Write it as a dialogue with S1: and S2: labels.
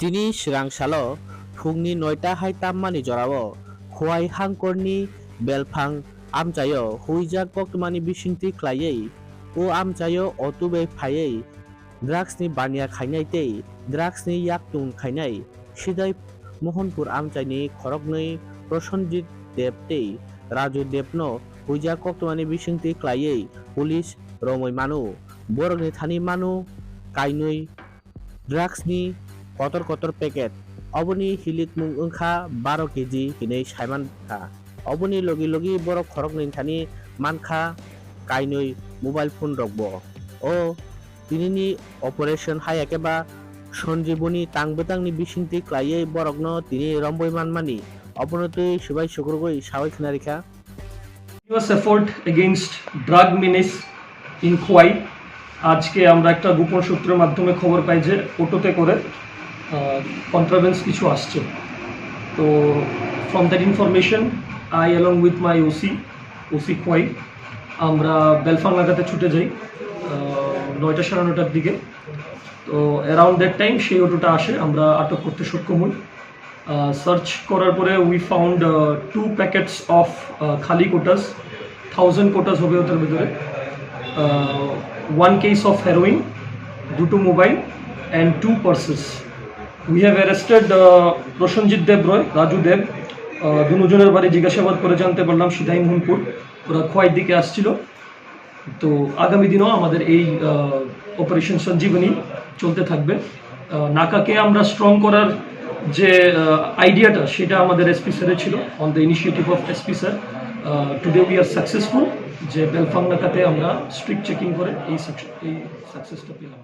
S1: Tini sirangsalo phungni 9টা haitammani jorao Khowai hangkorni Bhelphang Amchaio huijak poktumani bisingti khlaiei o Amchaio otube phaiei drugsni bania Khainai tei drugsni Yaktun Khainai sidai Mohanpur Amchaini Khorokni Prosenjit Dev tei Raju Devno huijak poktumani bisingti khlaiei police romoi manu borokni thani manu Khainai drugsni kotor packet oboni hilik mung ongkha 12 kg hinei saiman kha oboni logi borok khorok ni thani mankha kainoi mobile phone rokbo o tinini operation hayakeba Sanjeevani তাংবেতাংনি বিসিংতি ক্লাইয়ে বরগ্ন তিনি রম্বই মানমানি অবনতই সবাই শুক্রগই সাওই খানারিখা
S2: continuous effort against drug menace in Khowai আজকে আমরা একটা গোপন সূত্রের মাধ্যমে খবর পাই যে অটোতে করে কন্ট্রাভেন্স কিছু আসছে। তো from that information I along with my OC Khowai আমরা বেলফাং লাগাতে ছুটে যাই 9টা সাড়ে 9টার দিকে। তো অ্যারাউন্ড দ্যাট টাইম সেই অটোটা আসে, আমরা আটক করতে সক্ষম হই। সার্চ করার পরে উই ফাউন্ড 2 প্যাকেটস অফ খালি কোটাস, 1000 কোটাস হবে ওটার ভিতরে, 1 case of heroin, 2 mobile and 2 purses. We have arrested Prosenjit Dev Roy, Raju Dev, দুজনের বাড়ি জিজ্ঞাসাবাদ করে জানতে পারলাম সিধাই মোহনপুর, ওরা খোয়াইয়ের দিকে আসছিল। তো আগামী দিনও আমাদের এই অপারেশন সঞ্জীবনী চলতে থাকবে। নাকাকে আমরা স্ট্রং করার যে আইডিয়াটা সেটা আমাদের এসপি স্যারের ছিল, on the initiative of SP sir. Today we are successful যে বেলফাং নাকাতে আমরা স্ট্রিক্ট চেকিং করে এই সাকসেসটা পেলাম।